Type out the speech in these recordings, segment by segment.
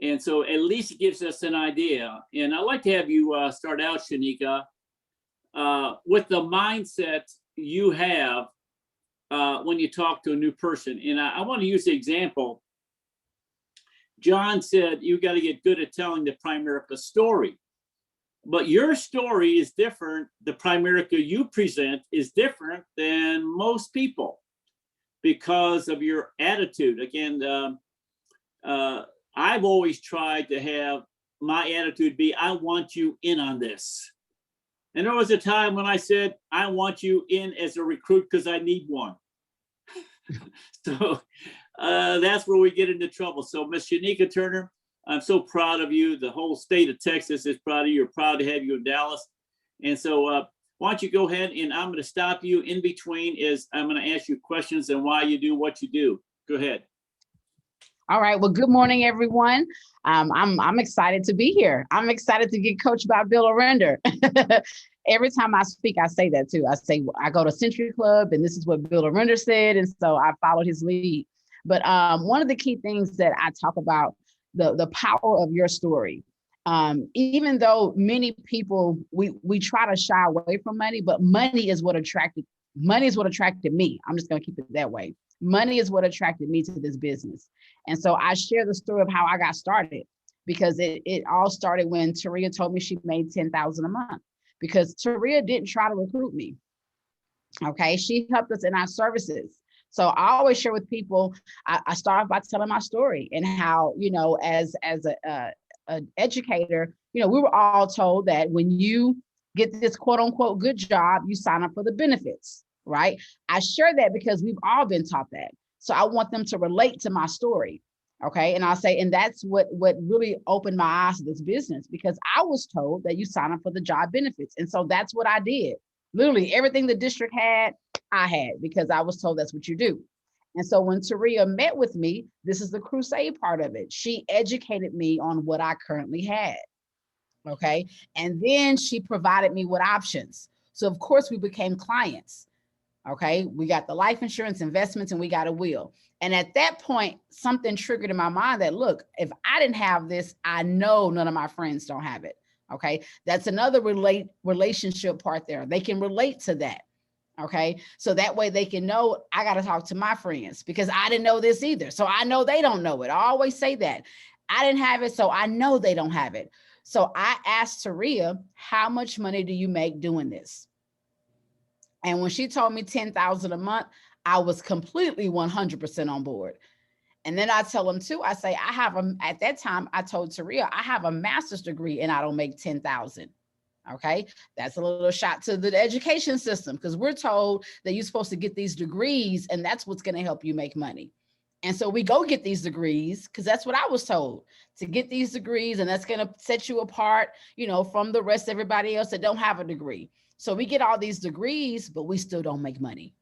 And so at least it gives us an idea. And I'd like to have you start out, Chanika, with the mindset you have when you talk to a new person. And I want to use the example. John said, you got to get good at telling the Primerica story. But your story is different. The Primerica you present is different than most people because of your attitude. Again, I've always tried to have my attitude be, I want you in on this. And there was a time when I said, I want you in as a recruit because I need one. So that's where we get into trouble. So Miss Chanika Turner, I'm so proud of you. The whole state of Texas is proud of you. We're proud to have you in Dallas. And so why don't you go ahead, and I'm going to stop you in between as I'm going to ask you questions and why you do what you do. Go ahead. All right. Well, good morning, everyone. I'm excited to be here. I'm excited to get coached by Bill Orender. Every time I speak, I say that too. I say, I go to Century Club and this is what Bill Orender said. And so I followed his lead. But one of the key things that I talk about, the power of your story. Even though many people, we try to shy away from money, but money is what attracted me. I'm just going to keep it that way. Money is what attracted me to this business. And so I share the story of how I got started, because it all started when Taria told me she made $10,000 a month, because Taria didn't try to recruit me. Okay. She helped us in our services. So I always share with people, I start by telling my story and how, as an educator, we were all told that when you get this quote unquote good job, you sign up for the benefits, right? I share that because we've all been taught that. So I want them to relate to my story. Okay. And I'll say, and that's what really opened my eyes to this business, because I was told that you sign up for the job benefits. And so that's what I did. Literally everything the district had, I had, because I was told that's what you do. And so when Taria met with me, this is the crusade part of it. She educated me on what I currently had. Okay. And then she provided me with options. So of course we became clients. Okay. We got the life insurance, investments, and we got a will. And at that point, something triggered in my mind that, look, if I didn't have this, I know none of my friends don't have it. Okay. That's another relationship part there. They can relate to that. Okay. So that way they can know I got to talk to my friends, because I didn't know this either. So I know they don't know it. I always say that I didn't have it. So I know they don't have it. So I asked Taria, how much money do you make doing this? And when she told me $10,000 a month, I was completely 100% on board. And then I tell them too, I say, at that time, I told Taria, I have a master's degree and I don't make 10,000. Okay. That's a little shot to the education system, because we're told that you're supposed to get these degrees and that's what's going to help you make money. And so we go get these degrees because that's what I was told, to get these degrees, and that's going to set you apart, from the rest of everybody else that don't have a degree. So we get all these degrees, but we still don't make money.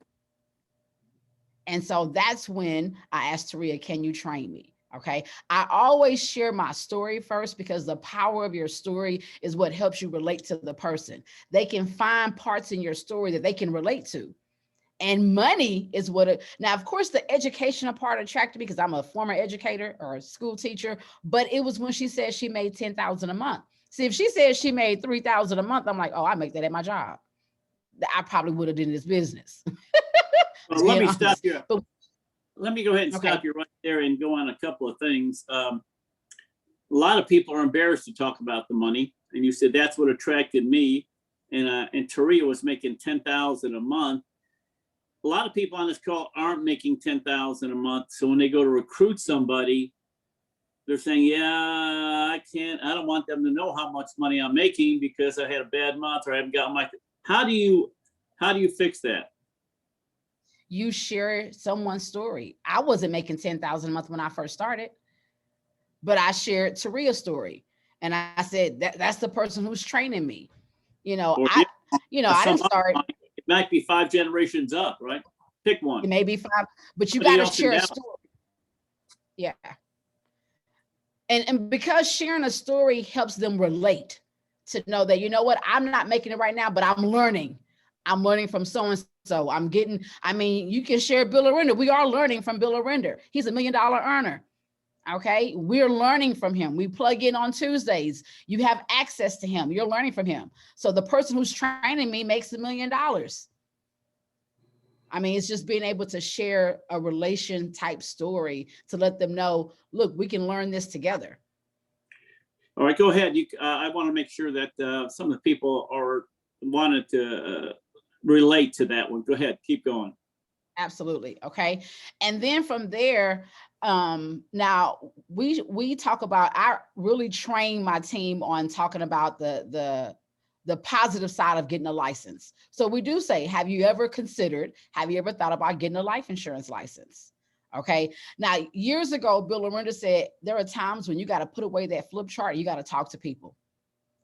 And so that's when I asked Taria, can you train me? Okay. I always share my story first, because the power of your story is what helps you relate to the person. They can find parts in your story that they can relate to. And money is now, of course, the educational part attracted me because I'm a former educator or a school teacher, but it was when she said she made $10,000 a month. See, if she said she made $3,000 a month, I'm like, oh, I make that at my job. I probably would have done this business. Well, let me stop you. Let me go ahead and stop you right there and go on a couple of things. A lot of people are embarrassed to talk about the money, and you said that's what attracted me. And Taria was making $10,000 a month. A lot of people on this call aren't making $10,000 a month. So when they go to recruit somebody, they're saying, yeah, I don't want them to know how much money I'm making because I had a bad month or I haven't got how do you fix that? You share someone's story. I wasn't making $10,000 a month when I first started, but I shared Taria's story. And I said, that's the person who's training me. I didn't start. It might be 5 generations up, right? Pick one. It may be 5, but you got to share a story. Yeah. And because sharing a story helps them relate, to know that, I'm not making it right now, but I'm learning. I'm learning from so-and-so. You can share Bill Orender. We are learning from Bill Orender. He's $1 million earner. Okay, we're learning from him. We plug in on Tuesdays. You have access to him. You're learning from him. So the person who's training me makes $1 million. I mean, it's just being able to share a relation type story to let them know, look, we can learn this together. All right, go ahead. I want to make sure that some of the people wanted to relate to that one. Go ahead, keep going. Absolutely. Okay. And then from there, now we talk about, I really train my team on talking about the positive side of getting a license. So we do say, have you ever thought about getting a life insurance license? Okay. Now, years ago, Bill Orender said, there are times when you got to put away that flip chart. You got to talk to people.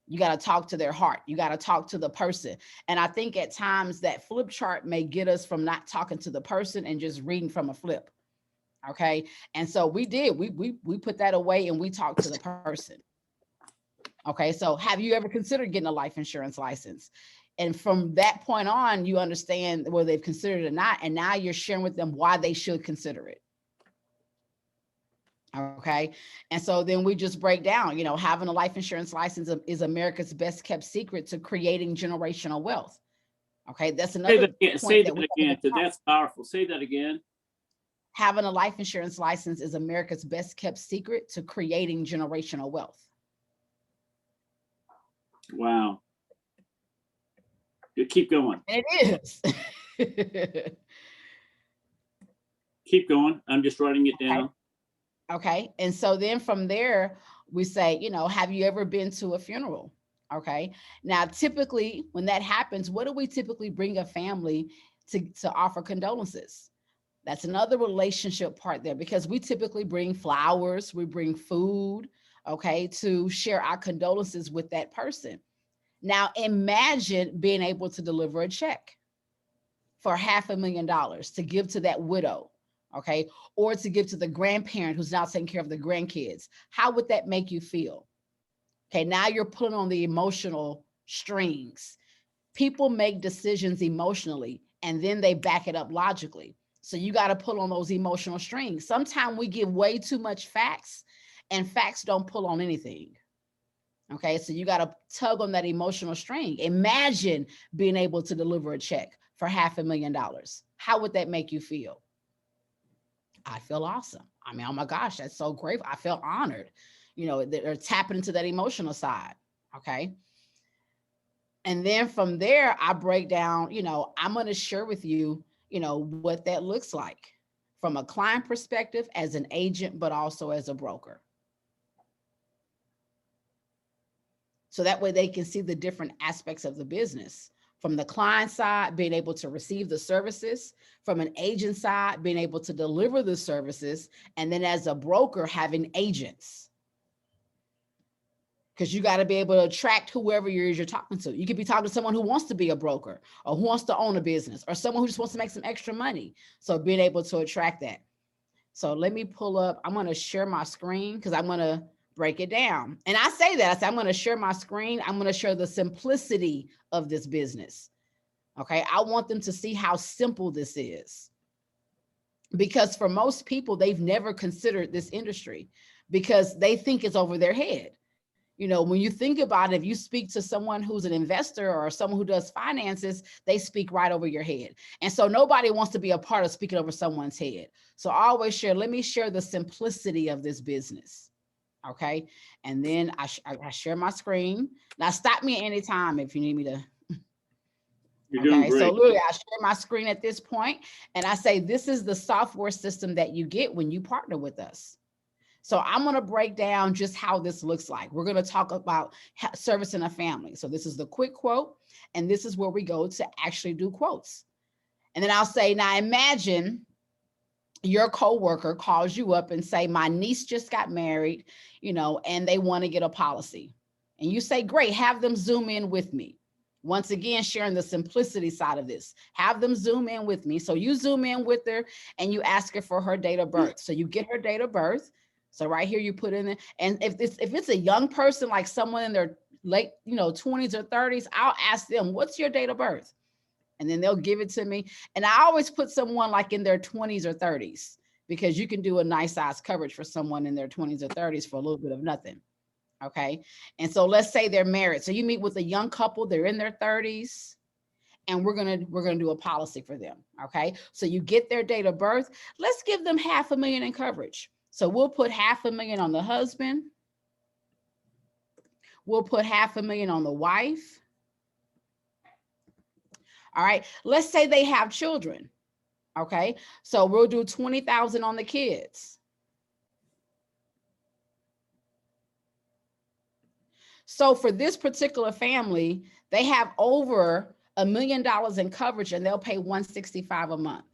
You got to talk to their heart. You got to talk to the person. And I think at times that flip chart may get us from not talking to the person and just reading from a flip. Okay. And so we put that away and we talked to the person. Okay. So have you ever considered getting a life insurance license? And from that point on, you understand whether they've considered it or not. And now you're sharing with them why they should consider it. Okay. And so then we just break down, having a life insurance license is America's best kept secret to creating generational wealth. Okay. That's another point. Say that again, because that's powerful. Say that again. Having a life insurance license is America's best kept secret to creating generational wealth. Wow. You keep going. And it is. Keep going. I'm just writing it down. Okay. And so then from there, we say, have you ever been to a funeral? Okay. Now, typically when that happens, what do we typically bring a family to offer condolences? That's another relationship part there, because we typically bring flowers, we bring food, okay, to share our condolences with that person. Now, imagine being able to deliver a check for $500,000 to give to that widow. Okay, or to give to the grandparent who's now taking care of the grandkids. How would that make you feel? Okay, now you're pulling on the emotional strings. People make decisions emotionally and then they back it up logically. So you got to pull on those emotional strings. Sometimes we give way too much facts and facts don't pull on anything. Okay, so you got to tug on that emotional string. Imagine being able to deliver a check for $500,000. How would that make you feel? I feel awesome. I mean, oh my gosh, that's so great. I feel honored. They're tapping into that emotional side. Okay. And then from there, I break down, I'm going to share with you, what that looks like from a client perspective, as an agent, but also as a broker. So that way they can see the different aspects of the business. From the client side, being able to receive the services, from an agent side, being able to deliver the services, and then as a broker, having agents. Because you got to be able to attract whoever you're talking to. You could be talking to someone who wants to be a broker or who wants to own a business or someone who just wants to make some extra money. So being able to attract that. So let me pull up. I'm going to share my screen because I'm going to break it down. And I say that, I'm going to share my screen. I'm going to share the simplicity of this business. Okay. I want them to see how simple this is, because for most people, they've never considered this industry because they think it's over their head. When you think about it, if you speak to someone who's an investor or someone who does finances, they speak right over your head. And so nobody wants to be a part of speaking over someone's head. So I always share, let me share the simplicity of this business. Okay. And then I share my screen. Now stop me anytime if you need me to. You're doing great. So literally I share my screen at this point and I say, this is the software system that you get when you partner with us. So I'm going to break down just how this looks like. We're going to talk about servicing a family. So this is the quick quote, and this is where we go to actually do quotes. And then I'll say, now imagine your coworker calls you up and say, my niece just got married, and they want to get a policy. And you say, great, have them Zoom in with me. Once again, sharing the simplicity side of this, have them Zoom in with me. So you Zoom in with her and you ask her for her date of birth. So you get her date of birth. So right here, you put in it. And if it's a young person, like someone in their late, 20s or 30s, I'll ask them, what's your date of birth? And then they'll give it to me. And I always put someone like in their 20s or 30s, because you can do a nice size coverage for someone in their 20s or 30s for a little bit of nothing. Okay. And so let's say they're married. So you meet with a young couple, they're in their 30s, and we're gonna do a policy for them. Okay. So you get their date of birth. Let's give them $500,000 in coverage. So we'll put $500,000 on the husband. We'll put $500,000 on the wife. All right. Let's say they have children. Okay. So we'll do $20,000 on the kids. So for this particular family, they have over $1 million in coverage and they'll pay $165 a month.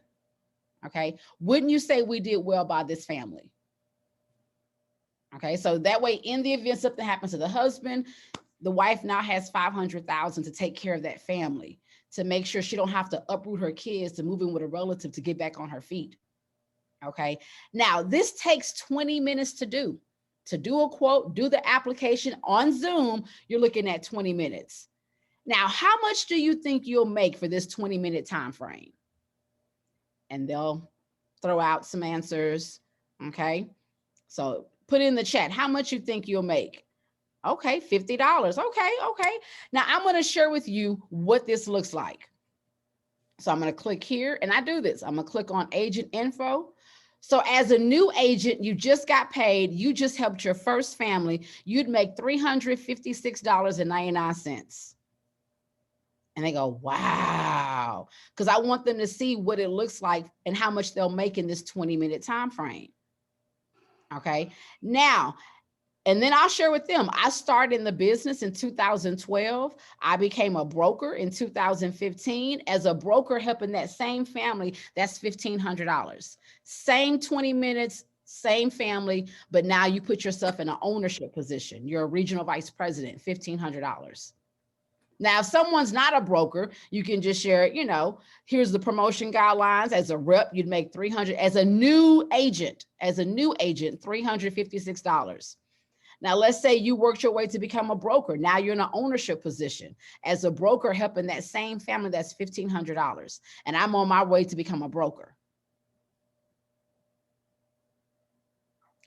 Okay. Wouldn't you say we did well by this family? Okay. So that way, in the event something happens to the husband, the wife now has $500,000 to take care of that family, to make sure she don't have to uproot her kids to move in with a relative to get back on her feet. Okay. Now this takes 20 minutes to do. To do a quote, do the application on Zoom, you're looking at 20 minutes. Now, how much do you think you'll make for this 20-minute time frame? And they'll throw out some answers. Okay. So put in the chat, how much you think you'll make? Okay, $50. Okay. Now I'm going to share with you what this looks like. So I'm going to click here, and I do this. I'm going to click on agent info. So as a new agent, you just got paid, you just helped your first family, you'd make $356.99. And they go, wow, because I want them to see what it looks like and how much they'll make in this 20-minute time frame. Okay, now, and then I'll share with them, I started in the business in 2012. I became a broker in 2015. As a broker helping that same family, that's $1,500. Same 20 minutes, same family, but now you put yourself in an ownership position. You're a regional vice president, $1,500. Now, if someone's not a broker, you can just share, you know, here's the promotion guidelines. As a rep, you'd make $300. As a new agent, $356. Now, let's say you worked your way to become a broker. Now you're in an ownership position. As a broker helping that same family, that's $1,500. And I'm on my way to become a broker.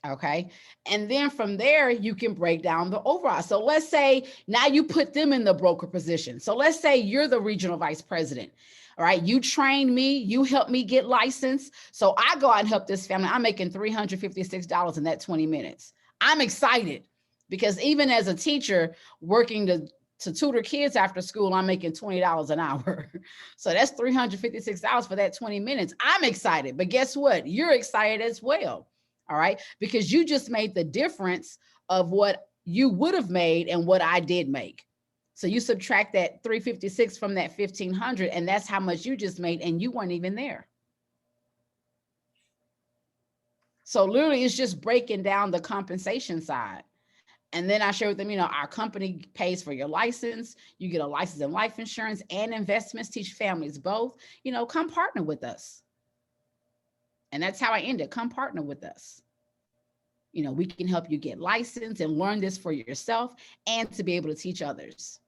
Okay. And then from there, you can break down the overall. So let's say now you put them in the broker position. So let's say you're the regional vice president. All right. You trained me, you helped me get licensed. So I go out and help this family. I'm making $356 in that 20 minutes. I'm excited because even as a teacher working to tutor kids after school, I'm making $20 an hour. So that's $356 for that 20 minutes. I'm excited, but guess what? You're excited as well. All right. Because you just made the difference of what you would have made and what I did make. So you subtract that 356 from that 1,500, and that's how much you just made, and you weren't even there. So literally it's just breaking down the compensation side. And then I share with them, you know, our company pays for your license. You get a license in life insurance and investments, teach families both, you know, come partner with us. And that's how I end it. Come partner with us. You know, we can help you get licensed and learn this for yourself and to be able to teach others.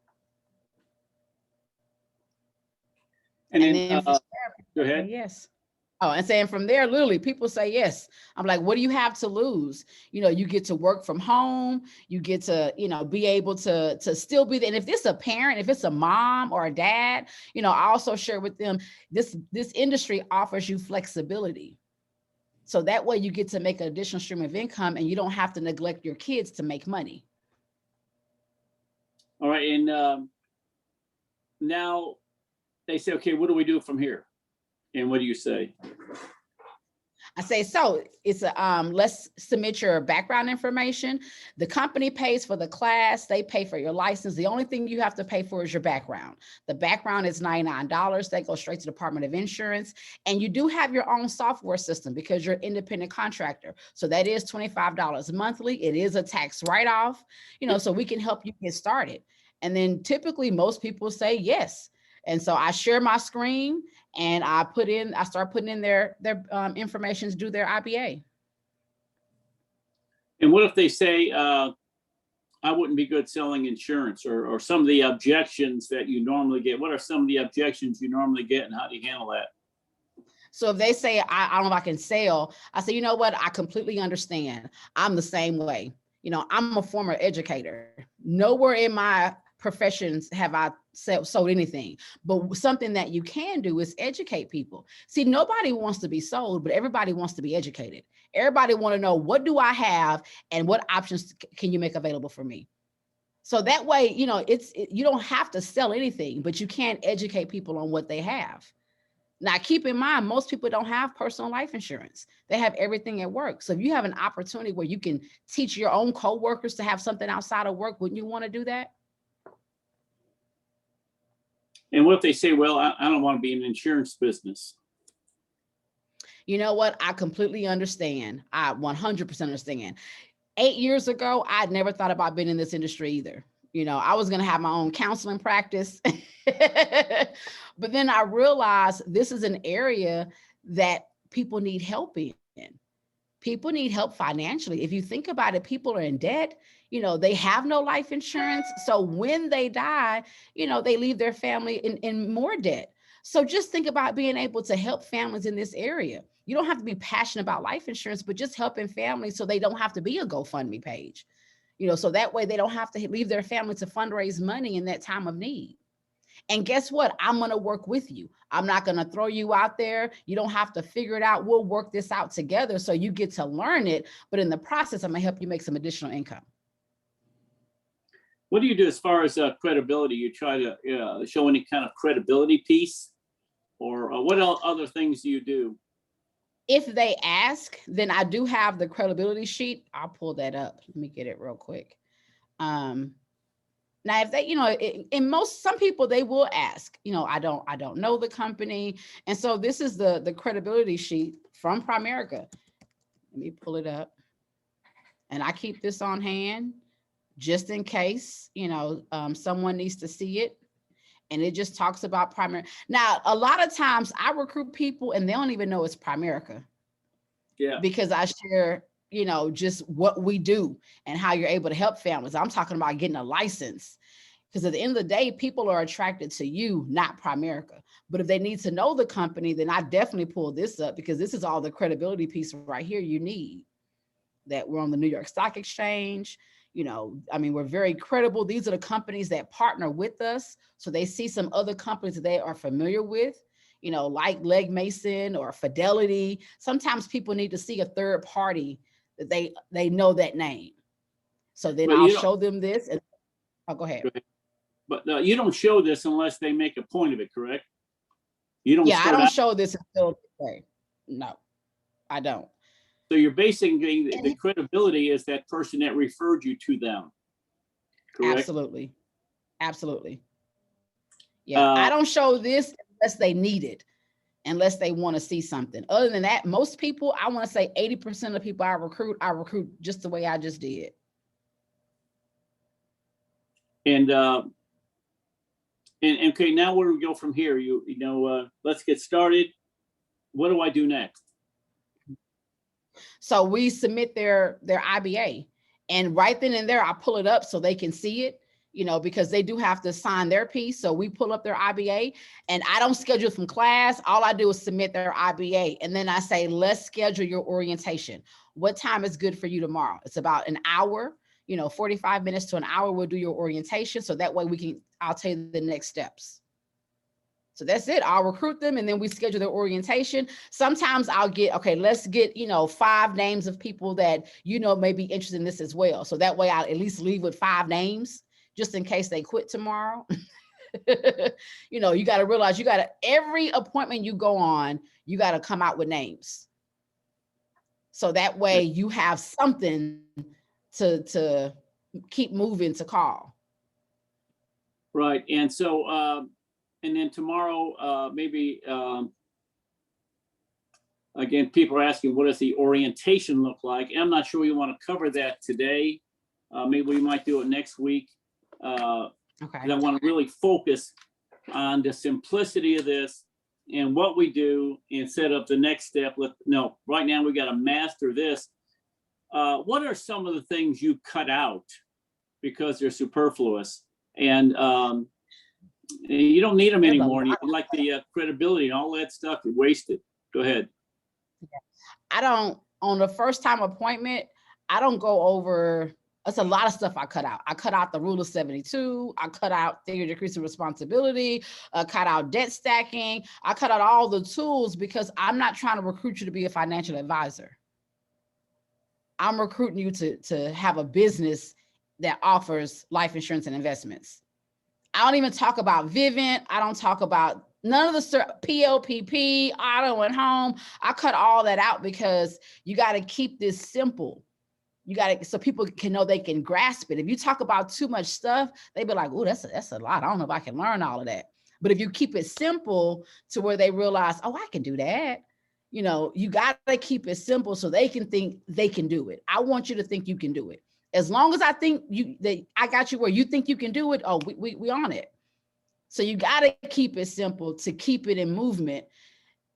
And then go ahead. Yes. Oh, and saying from there, literally people say yes. I'm like, what do you have to lose? You know, you get to work from home. You get to, you know, be able to still be there. And if it's a parent, if it's a mom or a dad, you know, I also share with them, this industry offers you flexibility. So that way you get to make an additional stream of income and you don't have to neglect your kids to make money. All right. And now they say, okay, what do we do from here? And what do you say? I say, so it's a, let's submit your background information. The company pays for the class. They pay for your license. The only thing you have to pay for is your background. The background is $99. That goes straight to the Department of Insurance. And you do have your own software system because you're an independent contractor. So that is $25 monthly. It is a tax write-off, you know, so we can help you get started. And then typically most people say yes. And so I share my screen and I start putting in their information to do their IBA. And what if they say, I wouldn't be good selling insurance, or some of the objections that you normally get? What are some of the objections you normally get, and how do you handle that? So if they say, I don't know if I can sell, I say, you know what? I completely understand. I'm the same way. You know, I'm a former educator. Nowhere in my professions have I sold anything, but something that you can do is educate people. See, nobody wants to be sold, but everybody wants to be educated. Everybody want to know, what do I have and what options can you make available for me? So that way, you know, you don't have to sell anything, but you can educate people on what they have. Now, keep in mind, most people don't have personal life insurance. They have everything at work. So if you have an opportunity where you can teach your own coworkers to have something outside of work, wouldn't you want to do that? And what if they say, well, I don't want to be in the insurance business? You know what? I completely understand. I 100% understand. 8 years ago, I'd never thought about being in this industry either. You know, I was going to have my own counseling practice. But then I realized this is an area that people need help in. People need help financially. If you think about it, people are in debt. You know, they have no life insurance. So when they die, you know, they leave their family in more debt. So just think about being able to help families in this area. You don't have to be passionate about life insurance, but just helping families so they don't have to be a GoFundMe page. You know, so that way they don't have to leave their family to fundraise money in that time of need. And guess what? I'm going to work with you. I'm not going to throw you out there. You don't have to figure it out. We'll work this out together so you get to learn it. But in the process, I'm going to help you make some additional income. What do you do as far as credibility? You try to show any kind of credibility piece, or what other things do you do? If they ask, then I do have the credibility sheet. I'll pull that up. Let me get it real quick. Now, if they, you know, some people, they will ask, you know, I don't know the company. And so this is the credibility sheet from Primerica. Let me pull it up. And I keep this on hand just in case, you know, someone needs to see it. And it just talks about Primerica. Now, a lot of times I recruit people and they don't even know it's Primerica. Yeah. Because I share, you know, just what we do and how you're able to help families. I'm talking about getting a license, because at the end of the day, people are attracted to you, not Primerica. But if they need to know the company, then I definitely pull this up, because this is all the credibility piece right here you need. That we're on the New York Stock Exchange. You know, I mean, we're very credible. These are the companies that partner with us. So they see some other companies that they are familiar with, you know, like Legg Mason or Fidelity. Sometimes people need to see a third party that they know that name. So then I'll show them this. And I'll go ahead. But you don't show this unless they make a point of it, correct? You don't. Yeah, I don't show this until today. No, I don't. So you're basing the credibility is that person that referred you to them, correct? Absolutely. Absolutely. Yeah, I don't show this unless they need it, unless they want to see something. Other than that, most people, I want to say 80% of the people I recruit just the way I just did. And okay, now where do we go from here? You know, let's get started. What do I do next? So we submit their IBA, and right then and there, I pull it up so they can see it, you know, because they do have to sign their piece. So we pull up their IBA, and I don't schedule from class. All I do is submit their IBA. And then I say, let's schedule your orientation. What time is good for you tomorrow? It's about an hour, you know, 45 minutes to an hour. We'll do your orientation. So that way I'll tell you the next steps. So that's it. I'll recruit them, and then we schedule their orientation. Sometimes I'll get, okay, let's get, you know, 5 names of people that, you know, may be interested in this as well. So that way I'll at least leave with 5 names just in case they quit tomorrow. You know, you got to realize every appointment you go on, you got to come out with names. So that way you have something to keep moving to call. Right. And so, and then tomorrow, maybe, again, people are asking, what does the orientation look like? And I'm not sure we want to cover that today. Maybe we might do it next week. Okay. I want to really focus on the simplicity of this and what we do and set up the next step. Right now we got to master this. What are some of the things you cut out because they're superfluous? And you don't need them anymore. You like the credibility and all that stuff, you wasted. Go ahead. I don't, on the first time appointment, I don't go over, it's a lot of stuff I cut out. I cut out the rule of 72. I cut out theory of decreasing responsibility. I cut out debt stacking. I cut out all the tools because I'm not trying to recruit you to be a financial advisor. I'm recruiting you to have a business that offers life insurance and investments. I don't even talk about Vivint. I don't talk about none of the PLPP, auto and home. I cut all that out because you got to keep this simple. You got to, so people can know they can grasp it. If you talk about too much stuff, they be like, oh, that's a lot. I don't know if I can learn all of that. But if you keep it simple to where they realize, oh, I can do that. You know, you got to keep it simple so they can think they can do it. I want you to think you can do it. As long as I think I got you where you think you can do it, oh, we on it. So you got to keep it simple to keep it in movement.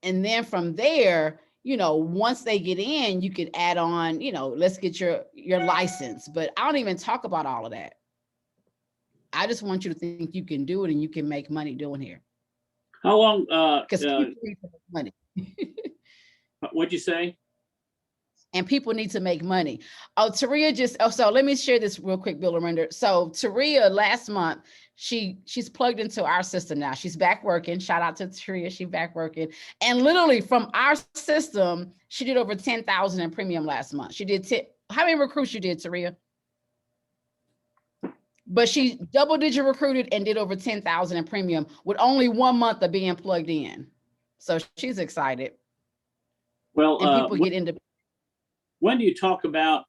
And then from there, you know, once they get in, you can add on, you know, let's get your license. But I don't even talk about all of that. I just want you to think you can do it and you can make money doing here. How long? Because people need to make money. What'd you say? And people need to make money. Oh, Taria so let me share this real quick, Bill Orender. So Taria last month, she's plugged into our system now. She's back working. Shout out to Taria, she's back working. And literally from our system, she did over 10,000 in premium last month. She did how many recruits you did, Taria? But she double-digit recruited and did over 10,000 in premium with only 1 month of being plugged in. So she's excited. Well, and people get into. When do you talk about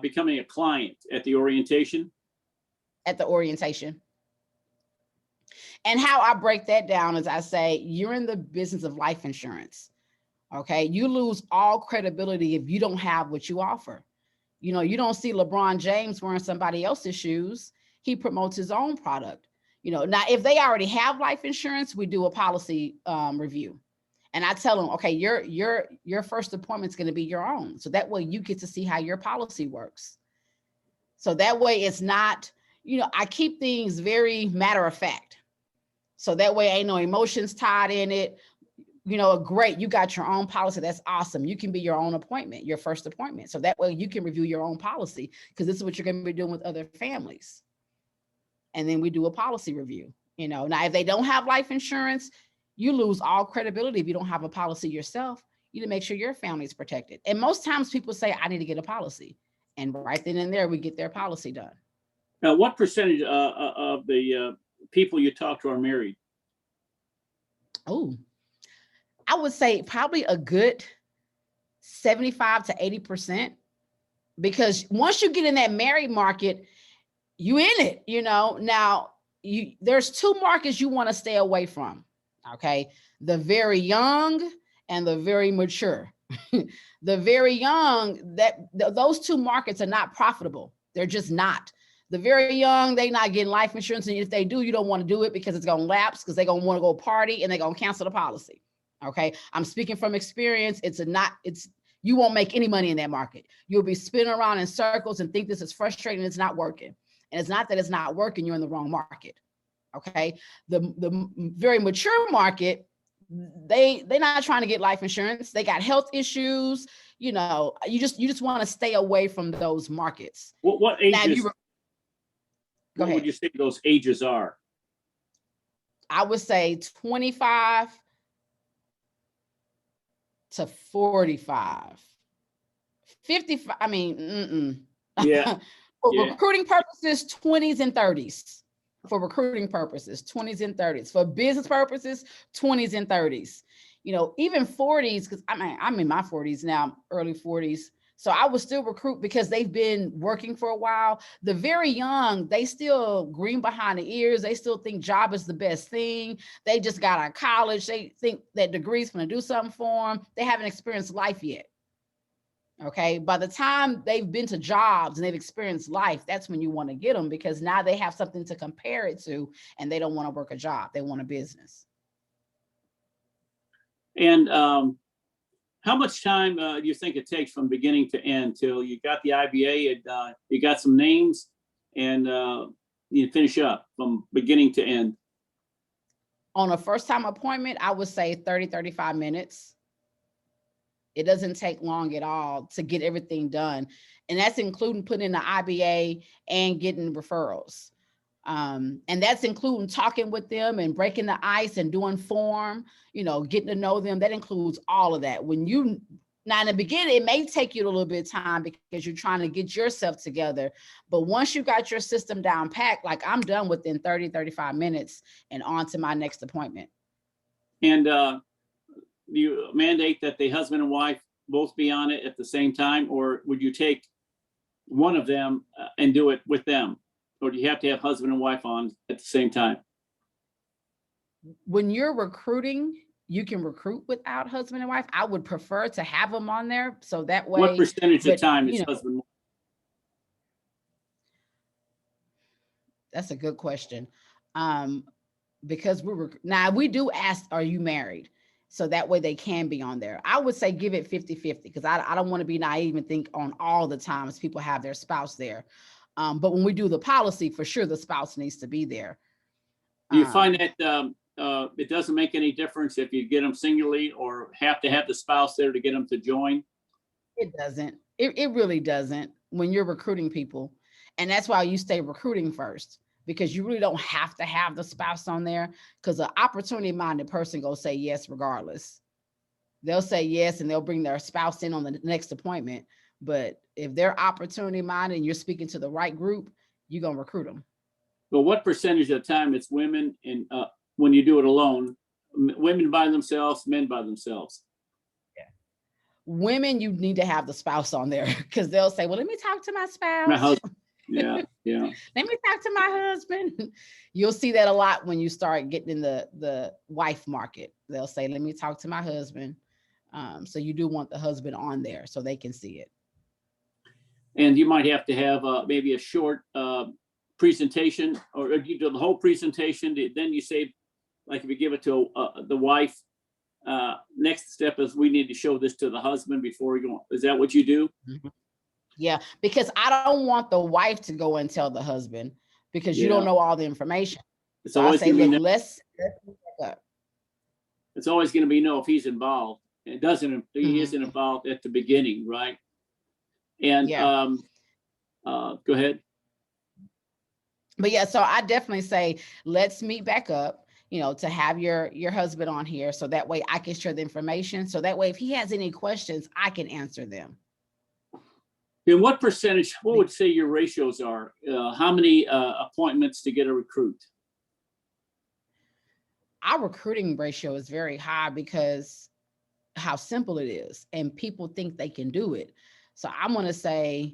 becoming a client? At the orientation? At the orientation. And how I break that down is I say, you're in the business of life insurance. Okay. You lose all credibility if you don't have what you offer. You know, you don't see LeBron James wearing somebody else's shoes. He promotes his own product. You know, now if they already have life insurance, we do a policy review. And I tell them, okay, your first appointment is going to be your own. So that way you get to see how your policy works. So that way it's not, you know, I keep things very matter of fact. So that way ain't no emotions tied in it. You know, great, you got your own policy. That's awesome. You can be your own appointment, your first appointment. So that way you can review your own policy because this is what you're going to be doing with other families. And then we do a policy review. You know, now if they don't have life insurance, you lose all credibility if you don't have a policy yourself. You need to make sure your family is protected. And most times people say, I need to get a policy. And right then and there, we get their policy done. Now, what percentage of the people you talk to are married? Oh, I would say probably a good 75 to 80%. Because once you get in that married market, you in it, you know. Now, there's two markets you want to stay away from. Okay, the very young and the very mature. The very young, those two markets are not profitable. They're just not. The very young, they're not getting life insurance. And if they do, you don't want to do it because it's going to lapse because they're going to want to go party and they're going to cancel the policy. Okay, I'm speaking from experience. You won't make any money in that market. You'll be spinning around in circles and think this is frustrating. It's not working. And it's not that it's not working. You're in the wrong market. Okay, the very mature market, they're not trying to get life insurance. They got health issues. You know, you just want to stay away from those markets. What ages? Go ahead. What would you say those ages are? I would say 25 to 45, 55. I mean, yeah. For recruiting purposes, 20s and 30s. For recruiting purposes, 20s and 30s. For business purposes, 20s and 30s. You know, even 40s, because I'm in my 40s now, early 40s. So I would still recruit because they've been working for a while. The very young, they still green behind the ears. They still think job is the best thing. They just got out of college. They think that degree's going to do something for them. They haven't experienced life yet. Okay, by the time they've been to jobs and they've experienced life, that's when you want to get them because now they have something to compare it to and they don't want to work a job. They want a business. And how much time do you think it takes from beginning to end till you got the IBA and you got some names and you finish up from beginning to end? On a first time appointment, I would say 30, 35 minutes. It doesn't take long at all to get everything done. And that's including putting in the IBA and getting referrals. And that's including talking with them and breaking the ice and doing form, getting to know them. That includes all of that. Now in the beginning, it may take you a little bit of time because you're trying to get yourself together. But once you got your system down packed, like I'm done within 30, 35 minutes and on to my next appointment. And you mandate that the husband and wife both be on it at the same time, or would you take one of them and do it with them? Or do you have to have husband and wife on at the same time? When you're recruiting, you can recruit without husband and wife. I would prefer to have them on there. So that way. What percentage of time is husband and wife? That's a good question. Because now we do ask, are you married? So that way they can be on there. I would say give it 50-50 because I don't want to be naive and think on all the times people have their spouse there. But when we do the policy, for sure, the spouse needs to be there. Do you find that it doesn't make any difference if you get them singularly or have to have the spouse there to get them to join? It doesn't. It really doesn't when you're recruiting people. And that's why you stay recruiting first, because you really don't have to have the spouse on there, because an opportunity-minded person will say yes regardless. They'll say yes and they'll bring their spouse in on the next appointment. But if they're opportunity-minded and you're speaking to the right group, you're going to recruit them. But what percentage of the time it's women, and when you do it alone, women by themselves, men by themselves? Yeah. Women, you need to have the spouse on there because they'll say, well, let me talk to my spouse. My husband. Yeah. Let me talk to my husband. You'll see that a lot when you start getting in the wife market. They'll say, let me talk to my husband. So you do want the husband on there so they can see it. And you might have to have maybe a short presentation, or you do the whole presentation. Then you say, like if you give it to the wife, next step is we need to show this to the husband before we go. Is that what you do? Mm-hmm. Yeah, because I don't want the wife to go and tell the husband because you don't know all the information. It's so always I say, look, no. let's It's always going to be no if he's involved. It doesn't. He isn't involved at the beginning, right? And go ahead. But yeah, so I definitely say let's meet back up, to have your husband on here, so that way I can share the information. So that way, if he has any questions, I can answer them. And what percentage, what would say your ratios are? How many appointments to get a recruit? Our recruiting ratio is very high because how simple it is, and people think they can do it. So I'm going to say,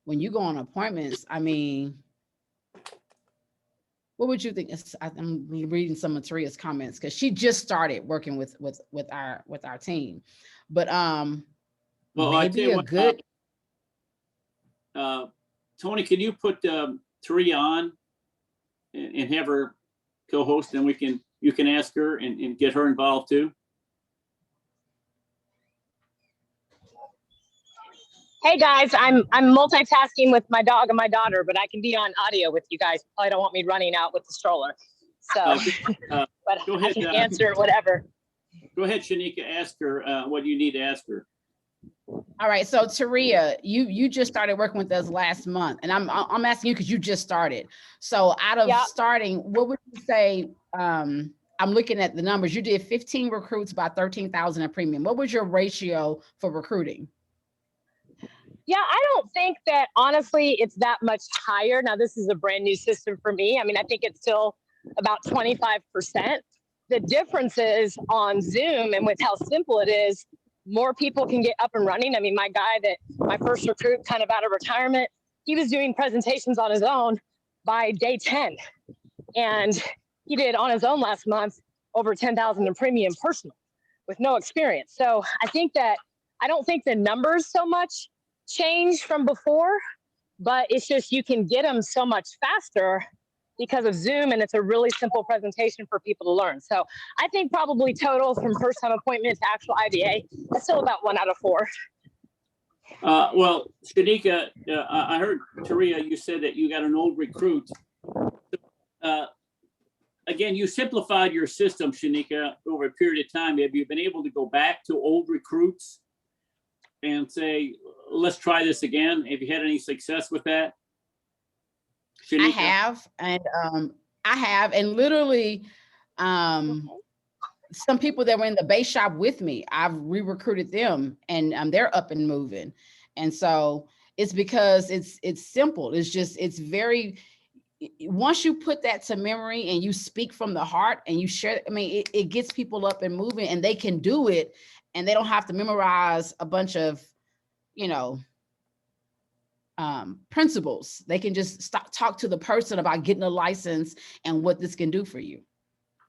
when you go on appointments, I mean, what would you think? I'm reading some of Taria's comments because she just started working with our team, but well, maybe a good. Tony, can you put Taria on and have her co-host, and you can ask her and get her involved too? Hey guys, I'm multitasking with my dog and my daughter, but I can be on audio with you guys. Probably don't want me running out with the stroller. So, but go ahead, I can answer whatever. Go ahead, Chanika, ask her what you need to ask her. All right, so Taria, you just started working with us last month, and I'm asking you because you just started. So out of starting, what would you say? I'm looking at the numbers. You did 15 recruits, about 13,000 in premium. What was your ratio for recruiting? Yeah, I don't think that honestly it's that much higher. Now, this is a brand new system for me. I mean, I think it's still about 25%. The difference is on Zoom and with how simple it is, more people can get up and running. I mean, my first recruit kind of out of retirement, he was doing presentations on his own by day 10. And he did on his own last month over 10,000 in premium personal with no experience. So I don't think the numbers so much change from before, but it's just you can get them so much faster because of Zoom, and it's a really simple presentation for people to learn. So I think probably total from first time appointment to actual IBA, that's still about 1 out of 4. Well, Chanika, I heard, Taria, you said that you got an old recruit. Again, you simplified your system, Chanika, over a period of time. Have you been able to go back to old recruits and say, let's try this again? Have you had any success with that? Chanika? I have, and literally, some people that were in the base shop with me, I've re-recruited them, and they're up and moving. And so it's because it's simple. It's very, once you put that to memory and you speak from the heart and you share, I mean, it gets people up and moving, and they can do it, and they don't have to memorize a bunch of, principles. They can just talk to the person about getting a license and what this can do for you.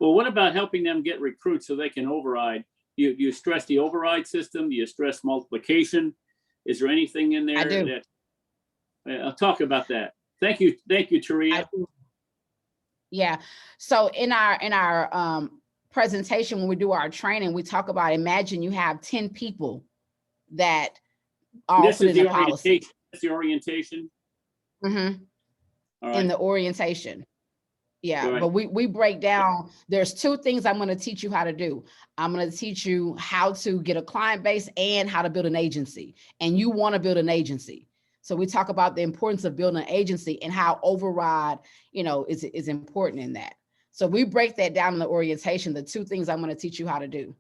Well, what about helping them get recruits so they can override? You stress the override system. Do you stress multiplication? Is there anything in there? I do. I'll talk about that. Thank you, Taria. Yeah. So in our presentation, when we do our training, we talk about, imagine you have 10 people that all This put is in the a policy. That's the orientation. Mm-hmm. All right. In the orientation. Yeah, Right. but we break down, there's two things I'm going to teach you how to do. I'm going to teach you how to get a client base and how to build an agency. And you want to build an agency. So we talk about the importance of building an agency and how override, is important in that. So we break that down in the orientation, the two things I'm going to teach you how to do.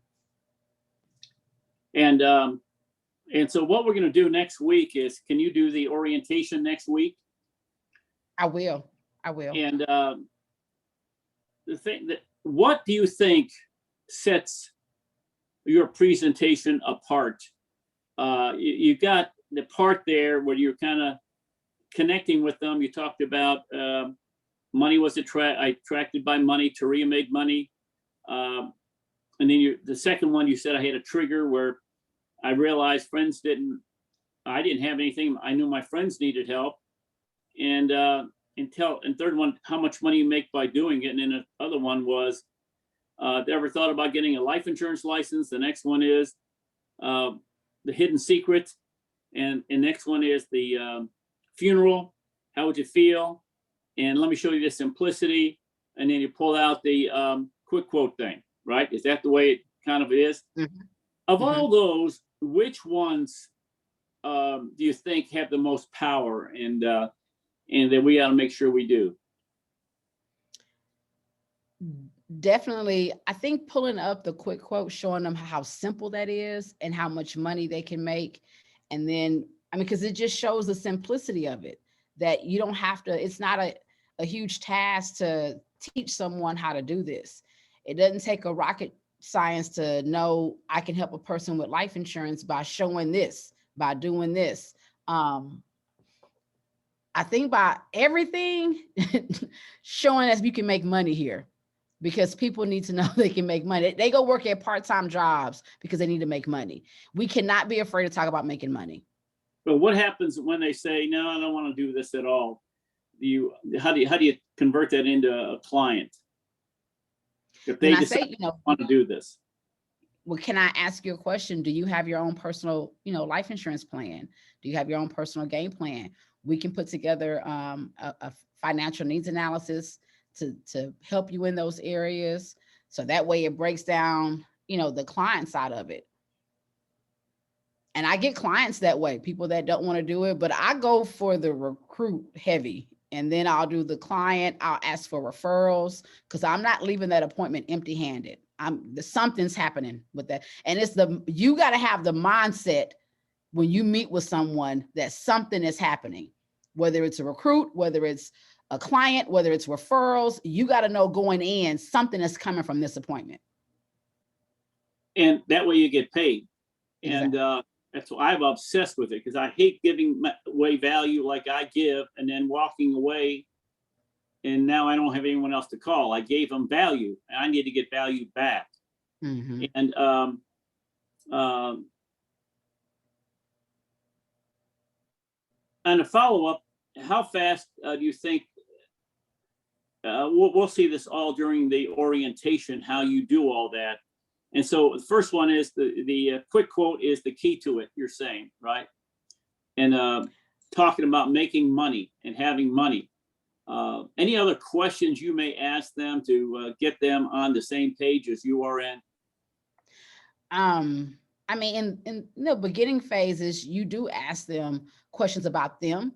And so what we're going to do next week is, can you do the orientation next week? I will. And the thing that, what do you think sets your presentation apart? You got the part there where you're kind of connecting with them. You talked about money was attracted by money. Taria made money. And then the second one, you said I had a trigger where I realized I didn't have anything. I knew my friends needed help. And third one, how much money you make by doing it. And then the other one was, ever thought about getting a life insurance license? The next one is the hidden secret. And next one is the funeral. How would you feel? And let me show you the simplicity. And then you pull out the quick quote thing, right? Is that the way it kind of is? Mm-hmm. Of all those, which ones do you think have the most power, and that we got to make sure we do? Definitely. I think pulling up the quick quote, showing them how simple that is and how much money they can make. And then, because it just shows the simplicity of it, that you don't have to, it's not a huge task to teach someone how to do this. It doesn't take a rocket science to know I can help a person with life insurance by showing this, by doing this. I think by everything, showing us you can make money here, because people need to know they can make money. They go work at part-time jobs because they need to make money. We cannot be afraid to talk about making money. But what happens when they say, no, I don't want to do this at all? How do you convert that into a client? If they decide want to do this. Well, can I ask you a question? Do you have your own personal, life insurance plan? Do you have your own personal game plan? We can put together a financial needs analysis to help you in those areas. So that way it breaks down, the client side of it. And I get clients that way, people that don't want to do it, but I go for the recruit heavy. And then I'll do the client, I'll ask for referrals, because I'm not leaving that appointment empty-handed. Something's happening with that. And you got to have the mindset when you meet with someone that something is happening, whether it's a recruit, whether it's a client, whether it's referrals, you got to know going in, something is coming from this appointment. And that way you get paid. Exactly. And that's why I'm obsessed with it, because I hate giving away value like I give and then walking away. And now I don't have anyone else to call. I gave them value and I need to get value back. Mm-hmm. And a follow-up, how fast do you think, we'll see this all during the orientation, how you do all that. And so the first one is the quick quote is the key to it, you're saying, right? And talking about making money and having money. Any other questions you may ask them to get them on the same page as you are in? I mean, in the beginning phases, you do ask them questions about them,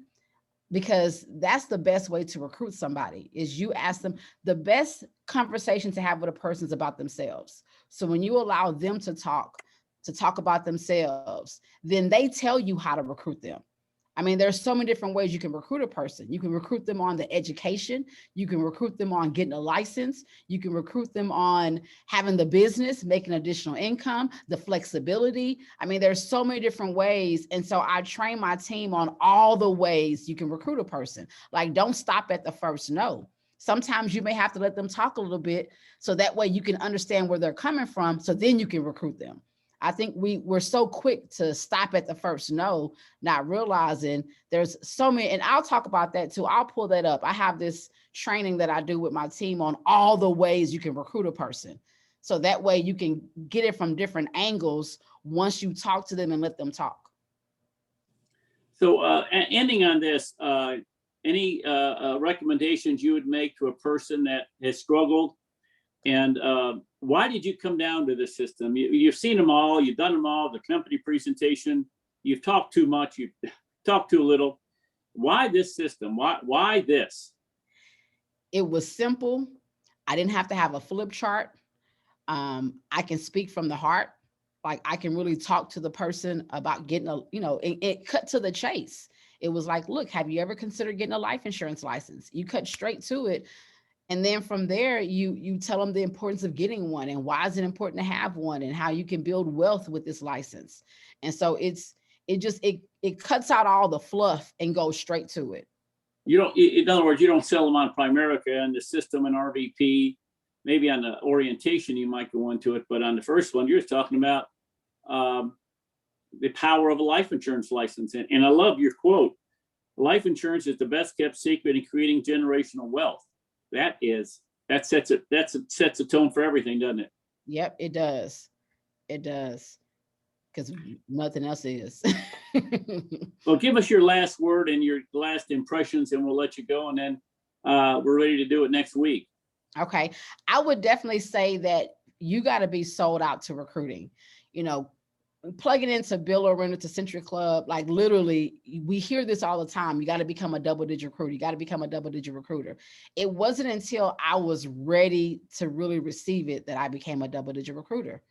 because that's the best way to recruit somebody. Is you ask them. The best conversation to have with a person is about themselves. So when you allow them to talk about themselves, then they tell you how to recruit them. I mean, there's so many different ways you can recruit a person. You can recruit them on the education. You can recruit them on getting a license. You can recruit them on having the business, making additional income, the flexibility. I mean, there's so many different ways. And so I train my team on all the ways you can recruit a person. Like, don't stop at the first no. Sometimes you may have to let them talk a little bit, so that way you can understand where they're coming from. So then you can recruit them. I think we're so quick to stop at the first no, not realizing there's so many, and I'll talk about that too. I'll pull that up. I have this training that I do with my team on all the ways you can recruit a person. So that way you can get it from different angles once you talk to them and let them talk. So ending on this, any recommendations you would make to a person that has struggled? And why did you come down to this system? You've seen them all, you've done them all, the company presentation, you've talked too much, you've talked too little. Why this system? Why this? It was simple. I didn't have to have a flip chart. I can speak from the heart. Like, I can really talk to the person about getting it cut to the chase. It was like, look, have you ever considered getting a life insurance license? You cut straight to it. And then from there, you tell them the importance of getting one and why is it important to have one and how you can build wealth with this license. And so it cuts out all the fluff and goes straight to it. You don't, in other words, you don't sell them on Primerica and the system and RVP. Maybe on the orientation, you might go into it, but on the first one, you're talking about the power of a life insurance license. And I love your quote: life insurance is the best kept secret in creating generational wealth. That sets a tone for everything, doesn't it? Yep, it does. It does. Because nothing else is. Well, give us your last word and your last impressions, and we'll let you go. And then we're ready to do it next week. Okay. I would definitely say that you got to be sold out to recruiting. Plugging into Bill Orender to Century Club, like literally, we hear this all the time. You got to become a double-digit recruiter. You got to become a double-digit recruiter. It wasn't until I was ready to really receive it that I became a double-digit recruiter.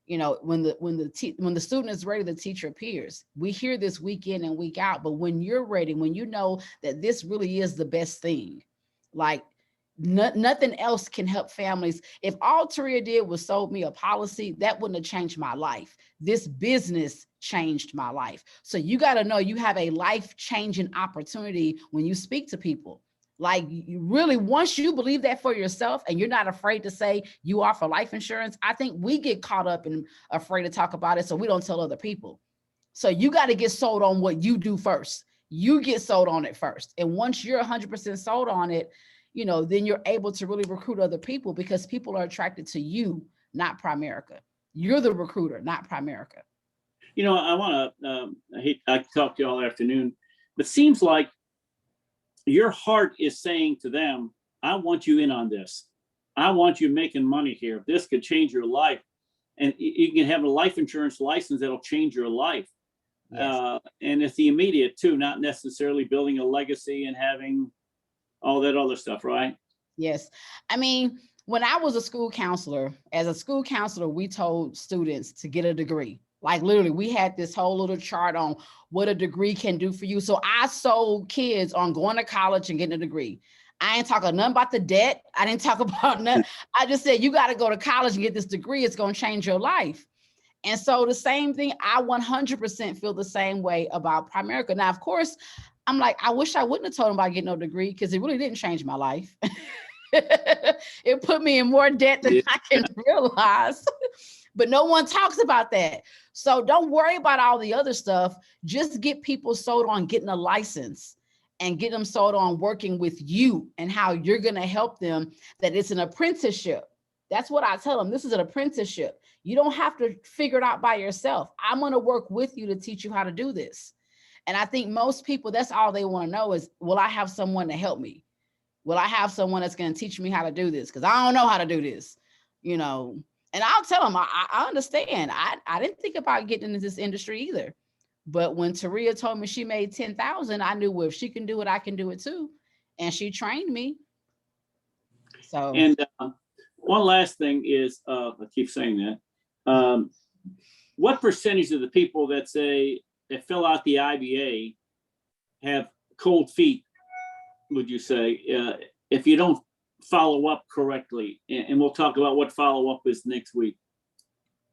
When the student is ready, the teacher appears. We hear this week in and week out, but when you're ready, when you know that this really is the best thing, like nothing else can help families. If all Taria did was sold me a policy, that wouldn't have changed my life. This business changed my life. So you got to know you have a life-changing opportunity when you speak to people. Like, you really, once you believe that for yourself and you're not afraid to say you offer life insurance, I think we get caught up and afraid to talk about it, so we don't tell other people. So you got to get sold on what you do first. You get sold on it first. And once you're 100% sold on it, then you're able to really recruit other people, because people are attracted to you, not Primerica. You're the recruiter, not Primerica. I want to, I talked to you all afternoon, but it seems like your heart is saying to them, I want you in on this. I want you making money here. This could change your life. And you can have a life insurance license that'll change your life. Yes. And it's the immediate too, not necessarily building a legacy and having all that other stuff, right? Yes. I mean, when I was a school counselor, we told students to get a degree. Like, literally, we had this whole little chart on what a degree can do for you. So I sold kids on going to college and getting a degree. I ain't talking nothing about the debt. I didn't talk about nothing. I just said, you got to go to college and get this degree. It's going to change your life. And so the same thing, I 100% feel the same way about Primerica. Now, of course, I'm like, I wish I wouldn't have told them about getting no degree, because it really didn't change my life. It put me in more debt than I can realize. But no one talks about that. So don't worry about all the other stuff. Just get people sold on getting a license and get them sold on working with you and how you're going to help them, that it's an apprenticeship. That's what I tell them. This is an apprenticeship. You don't have to figure it out by yourself. I'm going to work with you to teach you how to do this. And I think most people, that's all they want to know is, will I have someone to help me? Will I have someone that's going to teach me how to do this? Because I don't know how to do this, And I'll tell them, I understand. I didn't think about getting into this industry either. But when Taria told me she made 10,000, I knew, well, if she can do it, I can do it too. And she trained me. So. And one last thing is, I keep saying that. What percentage of the people that fill out the IBA have cold feet, would you say, if you don't follow up correctly? And we'll talk about what follow up is next week.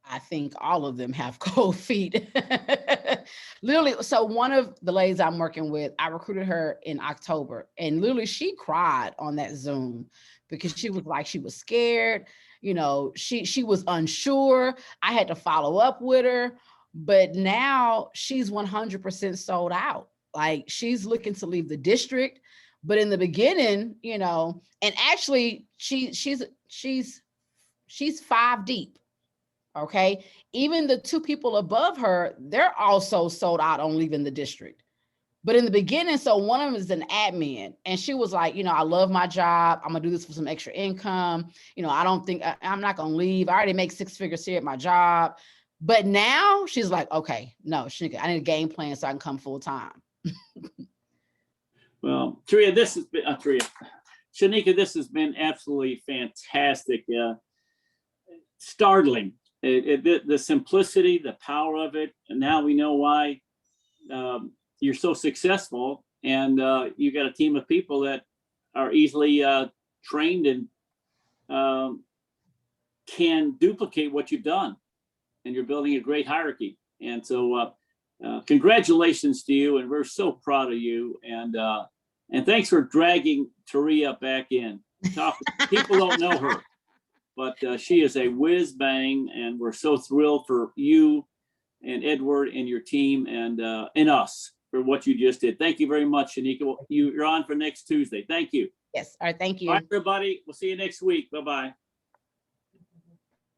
I think all of them have cold feet. Literally, so one of the ladies I'm working with, I recruited her in October, and literally she cried on that Zoom because she was like, she was scared. You know, she was unsure. I had to follow up with her, but now she's 100% sold out. Like, she's looking to leave the district, but in the beginning, you know, and actually she's 5 deep. Okay. Even the 2 people above her, they're also sold out on leaving the district. But in the beginning, so one of them is an admin, and she was like, you know, I love my job. I'm gonna do this for some extra income. You know, I don't think I'm not gonna leave. I already make 6 figures here at my job. But now she's like, okay, no, Chanika, I need a game plan so I can come full time. Well, Taria, this has been Chanika, this has been absolutely fantastic. Startling. The simplicity, the power of it, and now we know why you're so successful, and you got a team of people that are easily trained and can duplicate what you've done, and you're building a great hierarchy. And so congratulations to you, and we're so proud of you, and thanks for dragging Taria back in. People don't know her, but she is a whiz bang, and we're so thrilled for you and Edward and your team and us for what you just did. Thank you very much, Chanika. You're on for next Tuesday. Thank you. Yes. All right. Thank you. All right, everybody. We'll see you next week. Bye-bye.